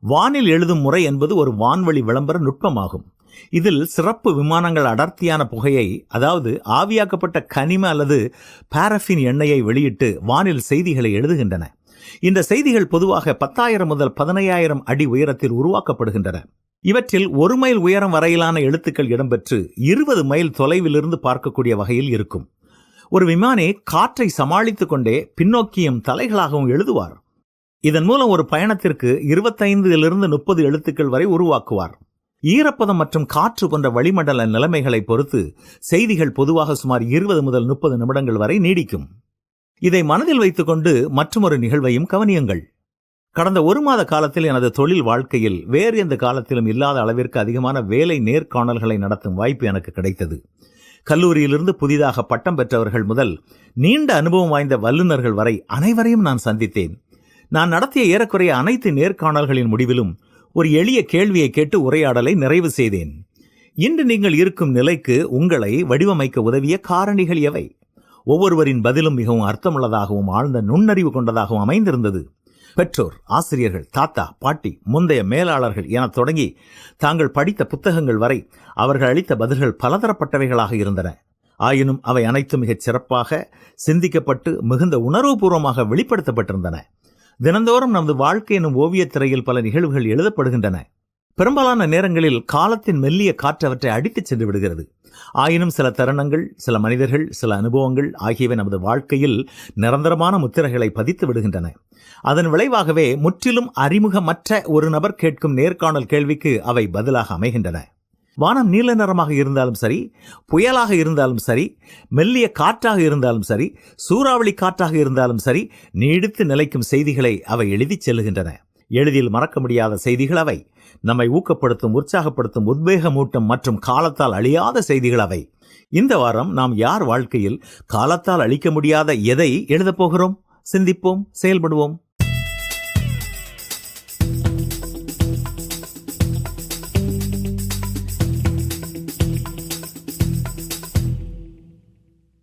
வானில் எழுதும் முறை என்பது ஒரு வான்வழி விளம்பர நுட்பமாகும். இதில் சிறப்பு விமானங்கள் அடர்த்தியான புகையை, அதாவது ஆவியாக்கப்பட்ட கனிம அல்லது பாரஃபின் எண்ணெயை வெளியிட்டு வானில் செய்திகளை எழுதுகின்றன. இந்த செய்திகள் பொதுவாக 10,000 முதல் 15,000 அடி உயரத்தில் உருவாக்கப்படுகின்றன. இவற்றில் 1 மைல் உயரம் வரையிலான எழுத்துக்கள் இடம்பெற்று 20 மைல் தொலைவிலிருந்து பார்க்கக்கூடிய வகையில் இருக்கும். ஒரு விமானி காற்றை சமாளித்துக் கொண்டே பின்னோக்கியும் தலைகளாகவும் எழுதுவார். இதன் மூலம் ஒரு பயணத்திற்கு 25-30 எழுத்துக்கள் வரை உருவாக்குவார். ஈரப்பதம் மற்றும் காற்று போன்ற வளிமண்டல நிலைமைகளை பொறுத்து செய்திகள் பொதுவாக சுமார் 20 முதல் 30 நிமிடங்கள் வரை நீடிக்கும். இதை மனதில் வைத்துக்கொண்டு மற்றொரு நிகழ்வையும் கவனியுங்கள். கடந்த 1 மாத காலத்தில் எனது தொழில் வாழ்க்கையில் வேறு எந்த காலத்திலும் இல்லாத அளவிற்கு அதிகமான வேலை நேர்காணல்களை நடத்தும் வாய்ப்பு எனக்கு கிடைத்தது. கல்லூரியிலிருந்து புதிதாக பட்டம் பெற்றவர்கள் முதல் நீண்ட அனுபவம் வாய்ந்த வல்லுநர்கள் வரை அனைவரையும் நான் சந்தித்தேன். நான் நடத்திய ஏறக்குறைய அனைத்து நேர்காணல்களின் முடிவிலும் ஒரு எளிய கேள்வியை கேட்டு உரையாடலை நிறைவு செய்தேன். இன்று நீங்கள் இருக்கும் நிலைக்கு உங்களை வடிவமைக்க உதவிய காரணிகள் எவை? ஒவ்வொருவரின் பதிலும் மிகவும் அர்த்தமுள்ளதாகவும் ஆழ்ந்த நுண்ணறிவு கொண்டதாகவும் அமைந்திருந்தது. பெற்றோர், ஆசிரியர்கள், தாத்தா, பாட்டி, முந்தைய மேலாளர்கள் என தொடங்கி தாங்கள் படித்த புத்தகங்கள் வரை அவர்கள் அளித்த பதில்கள் பலதரப்பட்டவைகளாக இருந்தன. ஆயினும் அவை அனைத்தும் மிகச் சிறப்பாக சிந்திக்கப்பட்டு மிகுந்த உணர்வுபூர்வமாக வெளிப்படுத்தப்பட்டிருந்தன. தினந்தோறும் நமது வாழ்க்கை எனும் ஓவியத் திரையில் பல நிகழ்வுகள் எழுதப்படுகின்றன. பெரும்பாலான நேரங்களில் காலத்தின் மெல்லிய காற்று அவற்றை அடித்துச் சென்று விடுகிறது. ஆயினும் சில தருணங்கள், சில மனிதர்கள், சில அனுபவங்கள் ஆகியவை நமது வாழ்க்கையில் நிரந்தரமான முத்திரைகளை பதித்து விடுகின்றன. அதன் விளைவாகவே முற்றிலும் அறிமுகமற்ற ஒரு நபர் கேட்கும் நேர்காணல் கேள்விக்கு அவை பதிலாக அமைகின்றன. வானம் நீல நிறமாக இருந்தாலும் சரி, புயலாக இருந்தாலும் சரி, மெல்லிய காற்றாக இருந்தாலும் சரி, சூறாவளி காற்றாக இருந்தாலும் சரி, நீடித்து நிலைக்கும் செய்திகளை அவை எழுதிச் செல்லுகின்றன. எளிதில் மறக்க முடியாத செய்திகள் அவை. நம்மை ஊக்கப்படுத்தும், உற்சாகப்படுத்தும், உத்வேகமூட்டும் மற்றும் காலத்தால் அழியாத செய்திகள் அவை. இந்த வாரம் நாம் யார் வாழ்க்கையில் காலத்தால் அழிக்க முடியாத எதை எழுதப் போகிறோம்? சிந்திப்போம், செயல்படுவோம்.